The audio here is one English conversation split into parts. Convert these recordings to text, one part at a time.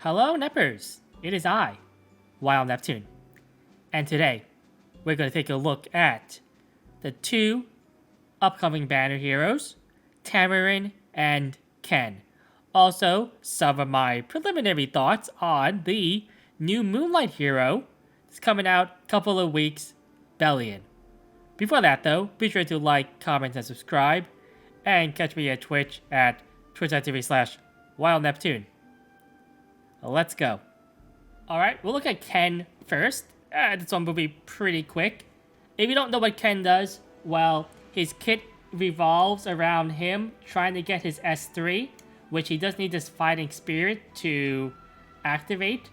Hello, Neppers! It is I, Wild Neptune. And today, we're going to take a look at the two upcoming banner heroes, Tamarin and Ken. Also, some of my preliminary thoughts on the new Moonlight hero that's coming out a couple of weeks, Belian. Before that though, be sure to like, comment, and subscribe, and catch me at Twitch at twitch.tv/WildNeptune. Let's go. Alright, we'll look at Ken first. This one will be pretty quick. If you don't know what Ken does, well, his kit revolves around him trying to get his S3, which he does need this fighting spirit to activate.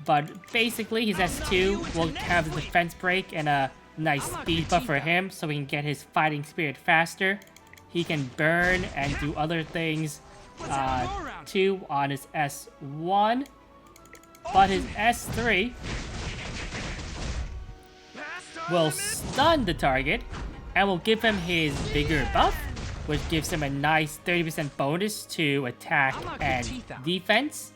But basically, his S2 will have a defense break and a nice speed buff for him, so he can get his fighting spirit faster. He can burn and do other things too on his S1, but his S3 will stun the target and will give him his Vigor buff, which gives him a nice 30% bonus to attack and defense.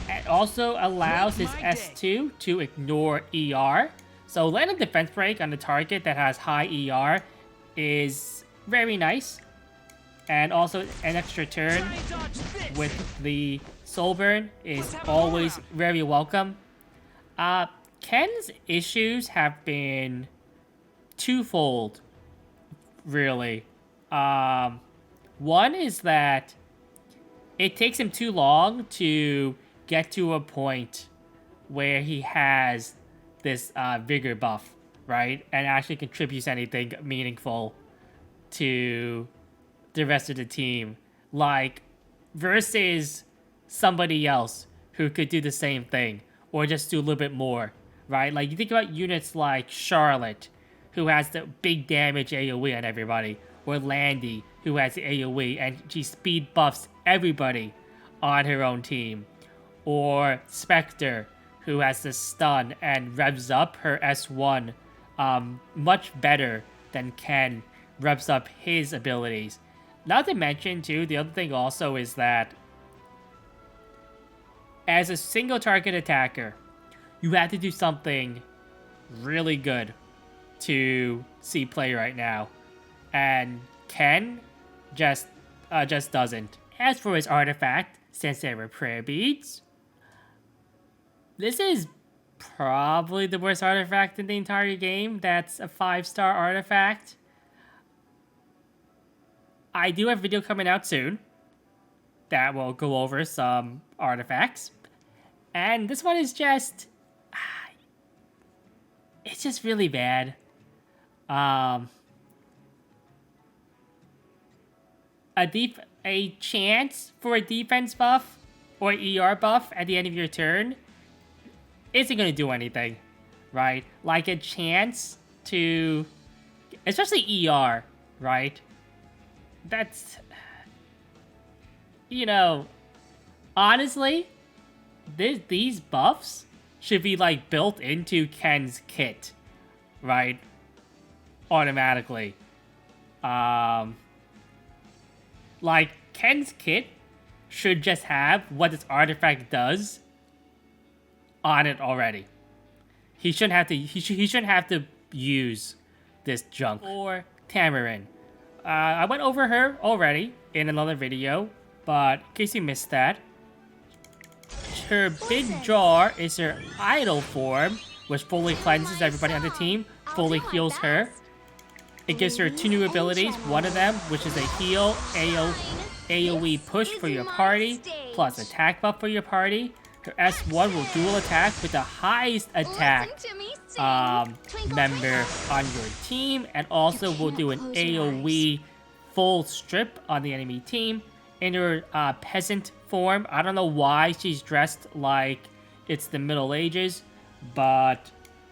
It also allows his S2 to ignore ER. So landing defense break on the target that has high ER is very nice. And also an extra turn with the soul burn is always very welcome. Ken's issues have been twofold, really. One is that it takes him too long to get to a point where he has this Vigor buff, right? And actually contributes anything meaningful to the rest of the team. Like, versus somebody else who could do the same thing, or just do a little bit more, right? Like, you think about units like Charlotte, who has the big damage AoE on everybody, or Landy, who has the AoE, and she speed buffs everybody on her own team. Or Spectre, who has the stun and revs up her S1 much better than Ken revs up his abilities. Not to mention, too, the other thing also is that as a single target attacker, you have to do something really good to see play right now. And Ken just doesn't. As for his artifact, since there were prayer beads, this is probably the worst artifact in the entire game. That's a 5-star artifact. I do have a video coming out soon that will go over some artifacts. And this one is just... it's just really bad. A chance for a defense buff or ER buff at the end of your turn isn't going to do anything, right? Like a chance to... especially ER, right? That's... you know, honestly, these buffs should be, like, built into Ken's kit, right? Automatically. Like, Ken's kit should just have what this artifact does on it already. He shouldn't have to. He shouldn't have to use this junk. Or Tamarin. I went over her already in another video, but in case you missed that, her big jar is her idol form, which fully cleanses everybody on the team, fully heals her. It gives her 2 new abilities, one of them, which is a heal AoE push for your party, plus attack buff for your party. Her S1 will dual attack with the highest attack member on your team, and also will do an AoE full strip on the enemy team. In her peasant form, I don't know why she's dressed like it's the Middle Ages, but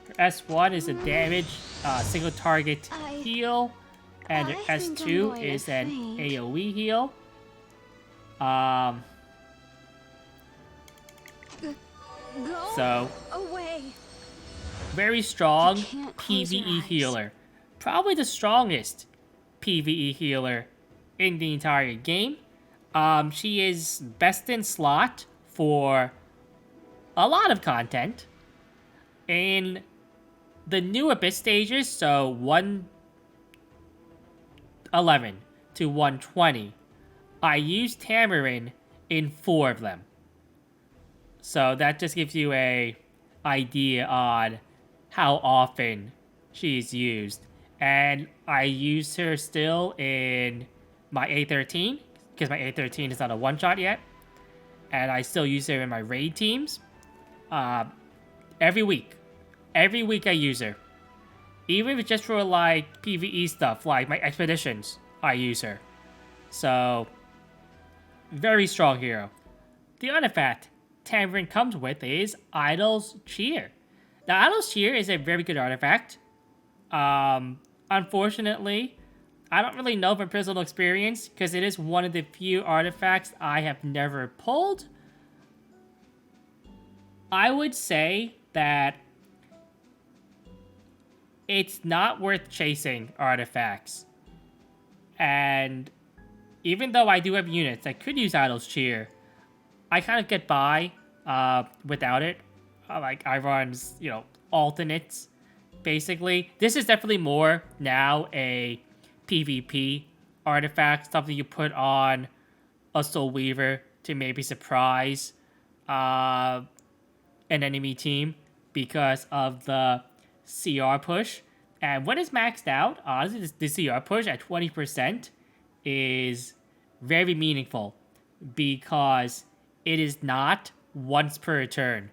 her S1 is a damage single target heal, and her S2 is an AoE heal. So, very strong PvE healer. Probably the strongest PvE healer in the entire game. She is best in slot for a lot of content. In the new Abyss stages, so 111 to 120, I used Tamarin in 4 of them. So that just gives you a idea on how often she's used. And I use her still in my A13, because my A13 is not a one-shot yet. And I still use her in my raid teams. Every week. Every week I use her. Even if it's just for like PvE stuff, like my expeditions, I use her. So, very strong hero. The artifact Tamarin comes with is Idol's Cheer. Now, Idol's Cheer is a very good artifact. Unfortunately, I don't really know from personal experience, because it is one of the few artifacts I have never pulled. I would say that it's not worth chasing artifacts. And even though I do have units that could use Idol's Cheer, I kind of get by without it. Like, I run, alternates, basically. This is definitely more now a PvP artifact, something you put on a Soul Weaver to maybe surprise an enemy team because of the CR push. And when it's maxed out, honestly, the CR push at 20% is very meaningful because it is not once per turn.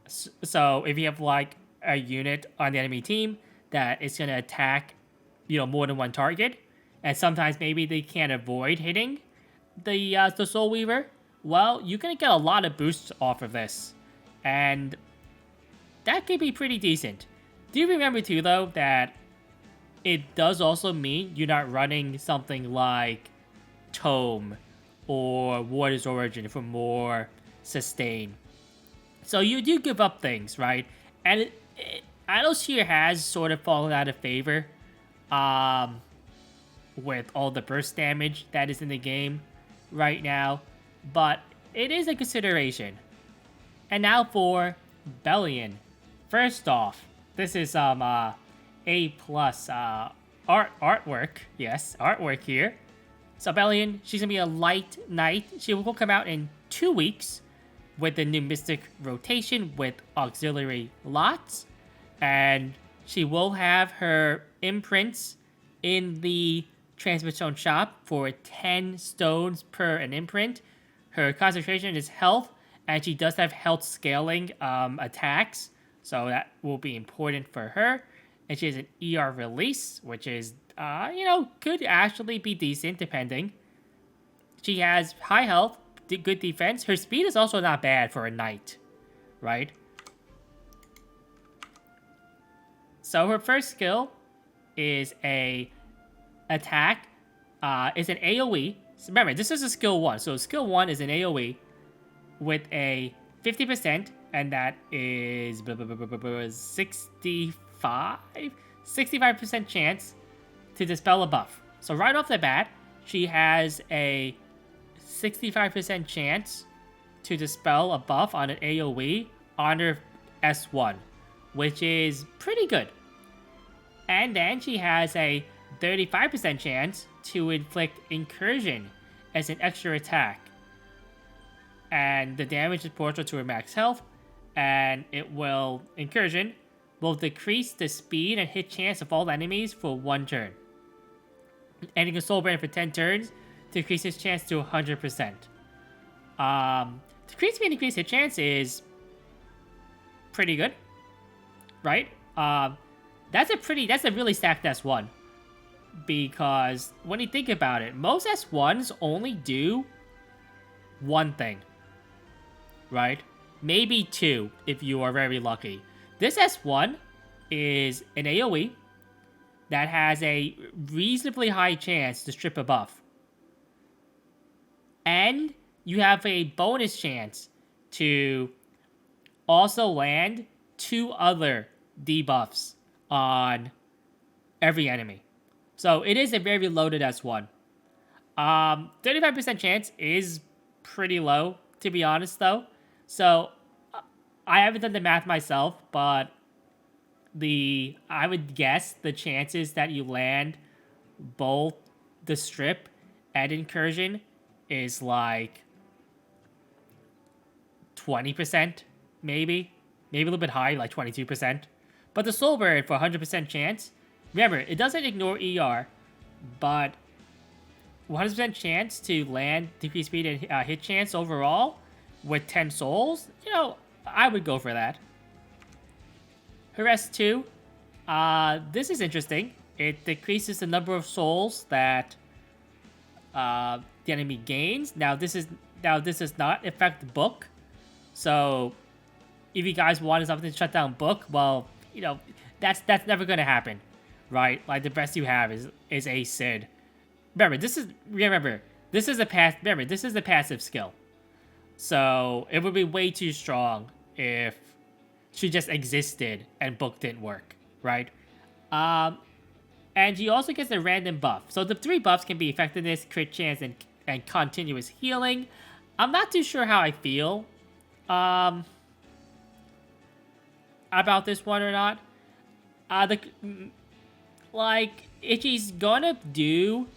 So if you have like a unit on the enemy team that is going to attack, more than one target, and sometimes maybe they can't avoid hitting the Soul Weaver, well, you're going to get a lot of boosts off of this. And that could be pretty decent. Do remember too, though, that it does also mean you're not running something like Tome or Warrior's Origin for more sustain. So you do give up things, right? And Idol's Cheer has sort of fallen out of favor with all the burst damage that is in the game right now. But it is a consideration. And now for Belian. First off, this is some A+ artwork. Yes, artwork here. So Belian, she's going to be a light knight. She will come out in 2 weeks with the new Mystic rotation with auxiliary lots. And she will have her imprints in the Transmission shop for 10 stones per an imprint. Her concentration is health, and she does have health scaling attacks. So that will be important for her. And she has an ER release, which is, could actually be decent depending. She has high health, good defense. Her speed is also not bad for a knight, right? So her first skill is a attack. Is an AoE. So remember, this is a skill 1. So skill 1 is an AoE with a 50%, and that is 65% chance to dispel a buff. So right off the bat, she has a 65% chance to dispel a buff on an AoE on her S1, which is pretty good. And then she has a 35% chance to inflict incursion as an extra attack. And the damage is proportional to her max health, and incursion will decrease the speed and hit chance of all enemies for 1 turn. And you can soul brand for 10 turns to increase his chance to 100%. Decrease speed and increase hit chance is pretty good, right? That's a really stacked S1. Because when you think about it, most S1s only do one thing, right? Maybe 2 if you are very lucky. This S1 is an AoE that has a reasonably high chance to strip a buff. And you have a bonus chance to also land 2 other debuffs on every enemy. So it is a very loaded S1. 35% chance is pretty low, to be honest, though. So I haven't done the math myself, but I would guess the chances that you land both the strip and incursion is like 20%, maybe a little bit high, like 22%. But the soul bird for 100% chance, remember, it doesn't ignore ER, but 100% chance to land decreased speed and hit chance overall with 10 souls, I would go for that. Harass 2, this is interesting. It decreases the number of souls that the enemy gains. Now this does not affect book. So if you guys wanted something to shut down book, well, that's never gonna happen, right? Like the best you have is a Sid. Remember, this is a passive skill. So it would be way too strong if she just existed and book didn't work, right? And she also gets a random buff. So the 3 buffs can be effectiveness, crit chance, and continuous healing. I'm not too sure how I feel about this one or not. If she's gonna do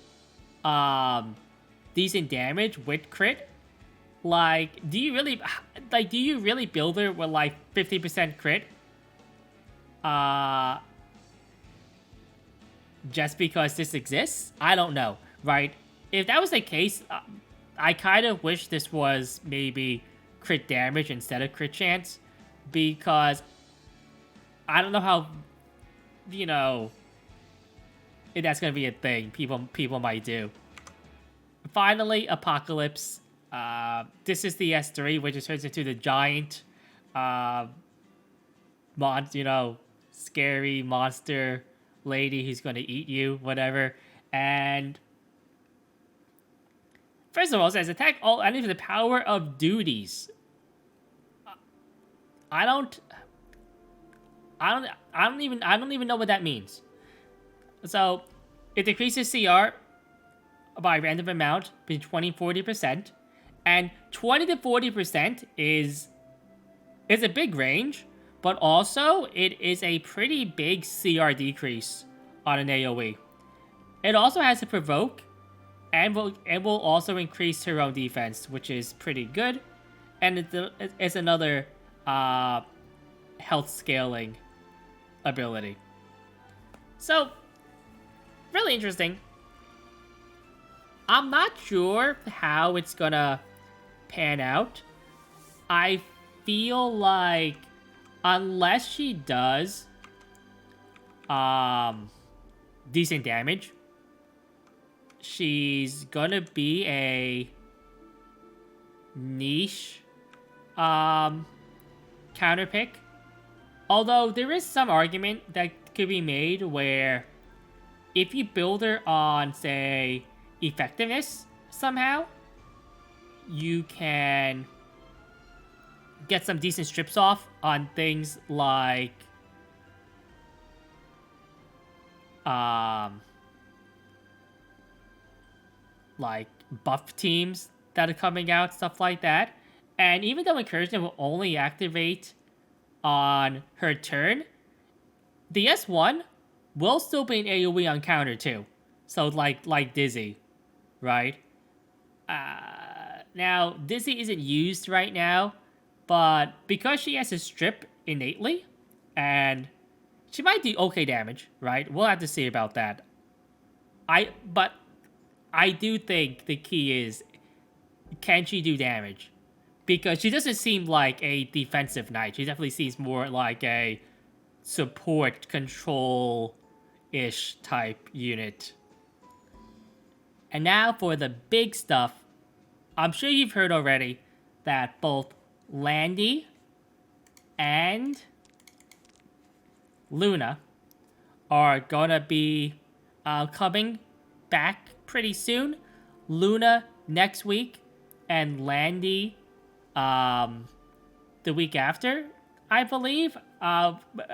decent damage with crit, do you really build her with 50% crit? Just because this exists? I don't know, right? If that was the case, I kind of wish this was maybe crit damage instead of crit chance, because I don't know how, if that's gonna be a thing people might do. Finally, Apocalypse. This is the S3, which turns into the giant, scary monster lady who's gonna eat you, whatever. And first of all, it says attack all enemies with the power of duties. I don't even know what that means. So it decreases CR by a random amount between 20 and 40%. And 20 to 40% is a big range, but also it is a pretty big CR decrease on an AoE. It also has to provoke, and will also increase her own defense, which is pretty good. And it's another health scaling ability. So, really interesting. I'm not sure how it's gonna pan out. I feel like unless she does decent damage, she's gonna be a niche counter pick. Although there is some argument that could be made where if you build her on, say, effectiveness somehow, you can get some decent strips off on things like buff teams that are coming out, stuff like that. And even though Encouragement will only activate on her turn, the S1 will still be an AoE on counter too. So like Dizzy, right? Now, Dizzy isn't used right now, but because she has a strip innately, and she might do okay damage, right? We'll have to see about that. But I do think the key is, can she do damage? Because she doesn't seem like a defensive knight. She definitely seems more like a support control-ish type unit. And now for the big stuff. I'm sure you've heard already that both Landy and Luna are gonna be coming back pretty soon. Luna next week and Landy the week after, I believe.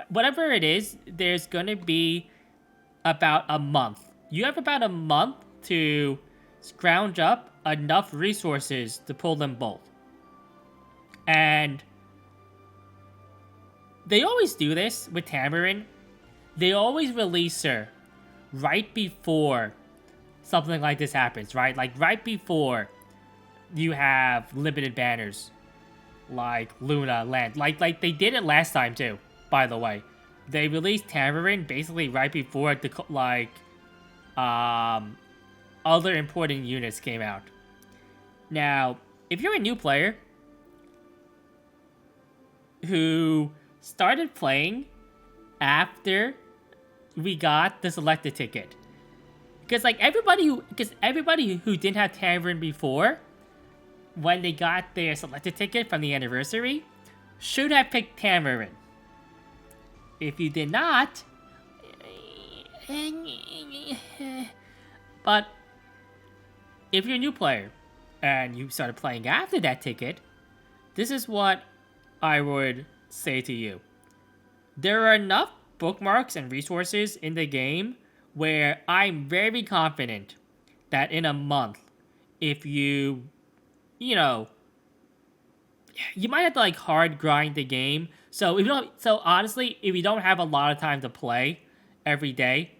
Whatever it is, there's gonna be about a month. You have about a month to scrounge up enough resources to pull them both. And they always do this with Tamarin. They always release her right before something like this happens, right? Like right before you have limited banners like Luna land. Like they did it last time too, by the way. They released Tamarin basically right before the other important units came out. Now, if you're a new player who started playing after we got the selected ticket, because like everybody who didn't have Tamarin before, when they got their selected ticket from the anniversary, should have picked Tamarin. If you did not, but if you're a new player and you started playing after that ticket, this is what I would say to you. There are enough bookmarks and resources in the game where I'm very confident that in a month, if you know, you might have to like hard grind the game. So honestly, if you don't have a lot of time to play every day,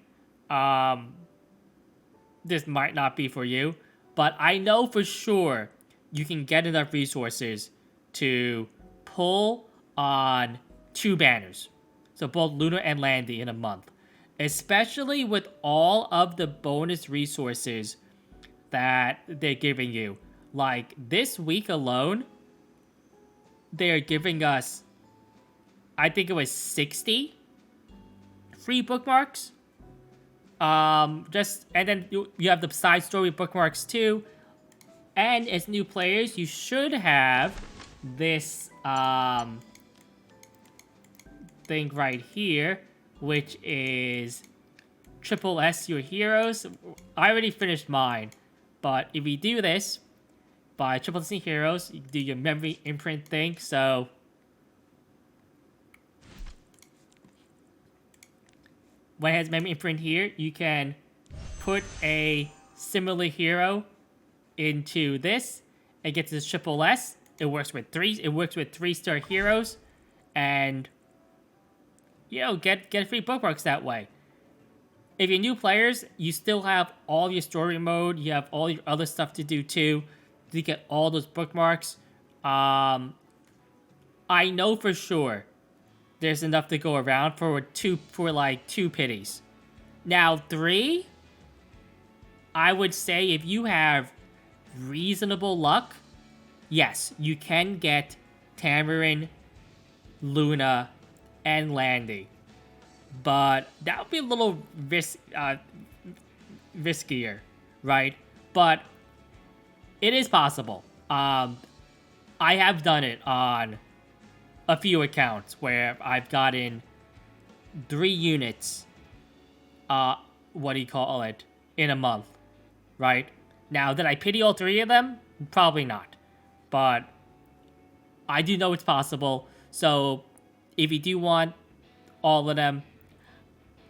this might not be for you. But I know for sure you can get enough resources to pull on 2 banners. So both Luna and Landy in a month. Especially with all of the bonus resources that they're giving you. Like this week alone, they're giving us, I think it was 60 free bookmarks. And then you have the side story bookmarks too. And as new players, you should have this thing right here, which is triple S your heroes. I already finished mine, but if you do this by triple S your heroes, you do your memory imprint thing. So when it has memory imprint here, you can put a similar hero into this. It gets this triple S. It works with 3-star heroes, and get free bookmarks that way. If you're new players, you still have all your story mode. You have all your other stuff to do too to get all those bookmarks. I know for sure there's enough to go around for like 2 pities. Now 3, I would say if you have reasonable luck, yes, you can get Tamarin, Luna, and Landy. But that would be a little riskier, right? But it is possible. I have done it on a few accounts where I've gotten 3 units, in a month, right? Now, did I pity all 3 of them? Probably not. But I do know it's possible. So if you do want all of them,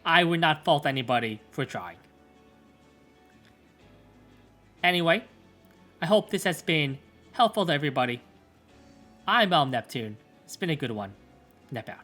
I would not fault anybody for trying. Anyway, I hope this has been helpful to everybody. I'm Neptune. It's been a good one. Nep out.